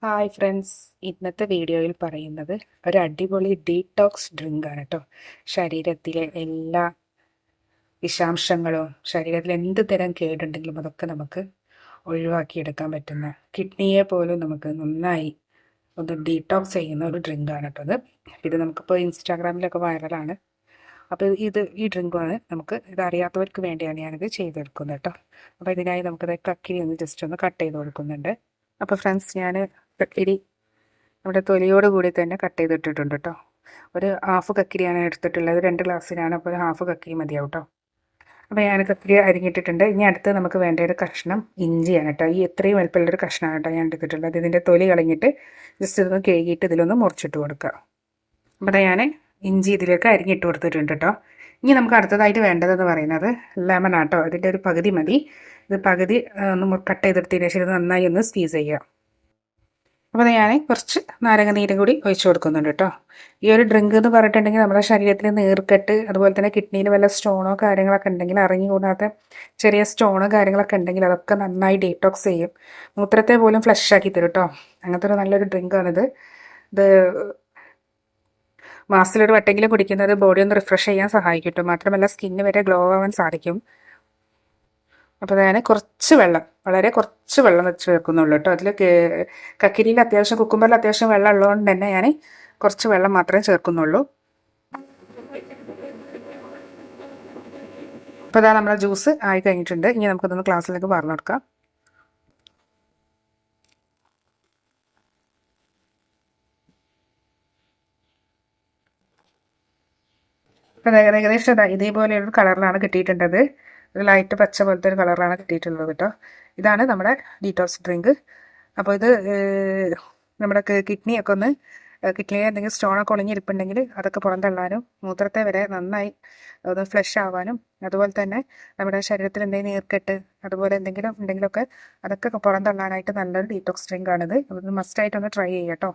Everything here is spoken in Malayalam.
ഹായ് ഫ്രണ്ട്സ്, ഇന്നത്തെ വീഡിയോയിൽ പറയുന്നത് ഒരു അടിപൊളി ഡീടോക്സ് ഡ്രിങ്ക് ആണ് കേട്ടോ. ശരീരത്തിലെ എല്ലാ വിഷാംശങ്ങളും ശരീരത്തിൽ എന്ത് തരം കേടുണ്ടെങ്കിലും അതൊക്കെ നമുക്ക് ഒഴിവാക്കിയെടുക്കാൻ പറ്റുന്ന, കിഡ്നിയെ പോലും നമുക്ക് നന്നായി ഒന്ന് ഡീടോക്സ് ചെയ്യുന്ന ഒരു ഡ്രിങ്കാണ് കേട്ടോ അത്. ഇത് നമുക്കിപ്പോൾ ഇൻസ്റ്റാഗ്രാമിലൊക്കെ വൈറലാണ്. അപ്പോൾ ഈ ഡ്രിങ്കാണ് ഇത് അറിയാത്തവർക്ക് വേണ്ടിയാണ് ഞാനിത് ചെയ്തെടുക്കുന്നത് കേട്ടോ. അപ്പോൾ ഇതിനായി നമുക്കത് കക്കിരി ഒന്ന് ജസ്റ്റ് ഒന്ന് കട്ട് ചെയ്ത് കൊടുക്കുന്നുണ്ട്. അപ്പോൾ ഫ്രണ്ട്സ്, ഞാൻ കക്കിരി നമ്മുടെ തൊലിയോട് കൂടി തന്നെ കട്ട് ചെയ്തിട്ടിട്ടുണ്ട് കേട്ടോ. ഒരു ഹാഫ് കക്കിരിയാണ് എടുത്തിട്ടുള്ളത്. 2 ഗ്ലാസ്സിനാണ്, അപ്പോൾ ഒരു ഹാഫ് കക്കിരി മതിയാവും കേട്ടോ. അപ്പോൾ ഞാൻ കക്കിരി അരിഞ്ഞിട്ടിട്ടുണ്ട്. ഇനി അടുത്ത് നമുക്ക് വേണ്ട ഒരു കഷ്ണം ഇഞ്ചിയാണ് കേട്ടോ. ഈ എത്രയും വലുപ്പമുള്ളൊരു കഷ്ണമാണ് കേട്ടോ ഞാൻ എടുത്തിട്ടുള്ളത്. ഇതിൻ്റെ തൊലി കളഞ്ഞിട്ട് ജസ്റ്റ് ഇതൊന്ന് കഴുകിയിട്ട് ഇതിലൊന്ന് മുറിച്ചിട്ട് കൊടുക്കുക. അപ്പോൾ ഞാൻ ഇഞ്ചി ഇതിലേക്ക് അരിഞ്ഞിട്ട് കൊടുത്തിട്ടുണ്ട് കേട്ടോ. ഇനി നമുക്ക് അടുത്തതായിട്ട് വേണ്ടതെന്ന് പറയുന്നത് ലെമൺ ആട്ടോ. ഇതിൻ്റെ ഒരു പകുതി മതി. ഇത് പകുതി ഒന്ന് കട്ട് ചെയ്തെടുത്തതിന് ശേഷം ഇത് നന്നായി ഒന്ന് സ്ക്വീസ് ചെയ്യുക. അപ്പോൾ ഞാൻ കുറച്ച് നാരങ്ങ നീരും കൂടി ഒഴിച്ചു കൊടുക്കുന്നുണ്ട് കേട്ടോ. ഈ ഒരു ഡ്രിങ്ക് എന്ന് പറഞ്ഞിട്ടുണ്ടെങ്കിൽ നമ്മുടെ ശരീരത്തിൽ നീർക്കെട്ട്, അതുപോലെ തന്നെ കിഡ്നിയിൽ വല്ല സ്റ്റോണോ കാര്യങ്ങളൊക്കെ ഉണ്ടെങ്കിൽ, അറിഞ്ഞുകൂടാത്ത ചെറിയ സ്റ്റോണോ കാര്യങ്ങളൊക്കെ ഉണ്ടെങ്കിൽ അതൊക്കെ നന്നായി ഡീടോക്സ് ചെയ്യും. മൂത്രത്തെ പോലും ഫ്ലഷ് ആക്കി തരും കേട്ടോ. അങ്ങനത്തെ ഒരു നല്ലൊരു ഡ്രിങ്കാണിത്. ഇത് മാസത്തിലൊരു വട്ടെങ്കിലും കുടിക്കുന്നത് ബോഡി ഒന്ന് റിഫ്രഷ് ചെയ്യാൻ സഹായിക്കും കേട്ടോ. മാത്രമല്ല സ്കിന്ന് വരെ ഗ്ലോ ആവാൻ സാധിക്കും. അപ്പോൾ ഞാൻ കുറച്ച് വെള്ളം, വളരെ കുറച്ച് വെള്ളം വെച്ച് ചേർക്കുന്നുള്ളൂ കേട്ടോ. അതിൽ കക്കിരിയിൽ അത്യാവശ്യം, കുക്കുമ്പറിൽ അത്യാവശ്യം വെള്ളം ഉള്ളതുകൊണ്ട് തന്നെ ഞാൻ കുറച്ച് വെള്ളം മാത്രമേ ചേർക്കുന്നുള്ളൂ. അപ്പോൾ അതാ നമ്മുടെ ജ്യൂസ് ആയി കഴിഞ്ഞിട്ടുണ്ട്. ഇനി നമുക്കിതൊന്ന് ഗ്ലാസ്സിലേക്ക് പറഞ്ഞു കൊടുക്കാം. അപ്പോൾ ഏകദേശം ഇതേപോലെ ഒരു കളറിലാണ് കിട്ടിയിട്ടുള്ളത്. ഒരു ലൈറ്റ് പച്ച പോലത്തെ ഒരു കളറാണ് കിട്ടിയിട്ടുള്ളത് കേട്ടോ. ഇതാണ് നമ്മുടെ ഡീടോക്സ് ഡ്രിങ്ക്. അപ്പോൾ ഇത് നമ്മുടെ കിഡ്നിയൊക്കെ ഒന്ന്, കിഡ്നിയിൽ എന്തെങ്കിലും സ്റ്റോണൊക്കെ ഒളിഞ്ഞിരിപ്പുണ്ടെങ്കിൽ അതൊക്കെ പുറന്തള്ളാനും, മൂത്രത്തെ വരെ നന്നായി ഒന്ന് ഫ്ലഷ് ആവാനും, അതുപോലെ തന്നെ നമ്മുടെ ശരീരത്തിൽ എന്തെങ്കിലും നീർക്കെട്ട് അതുപോലെ എന്തെങ്കിലും ഉണ്ടെങ്കിലൊക്കെ അതൊക്കെ പുറന്തള്ളാനായിട്ട് നല്ലൊരു ഡീടോക്സ് ഡ്രിങ്കാണിത്. അത് മസ്റ്റായിട്ടൊന്ന് ട്രൈ ചെയ്യാം കേട്ടോ.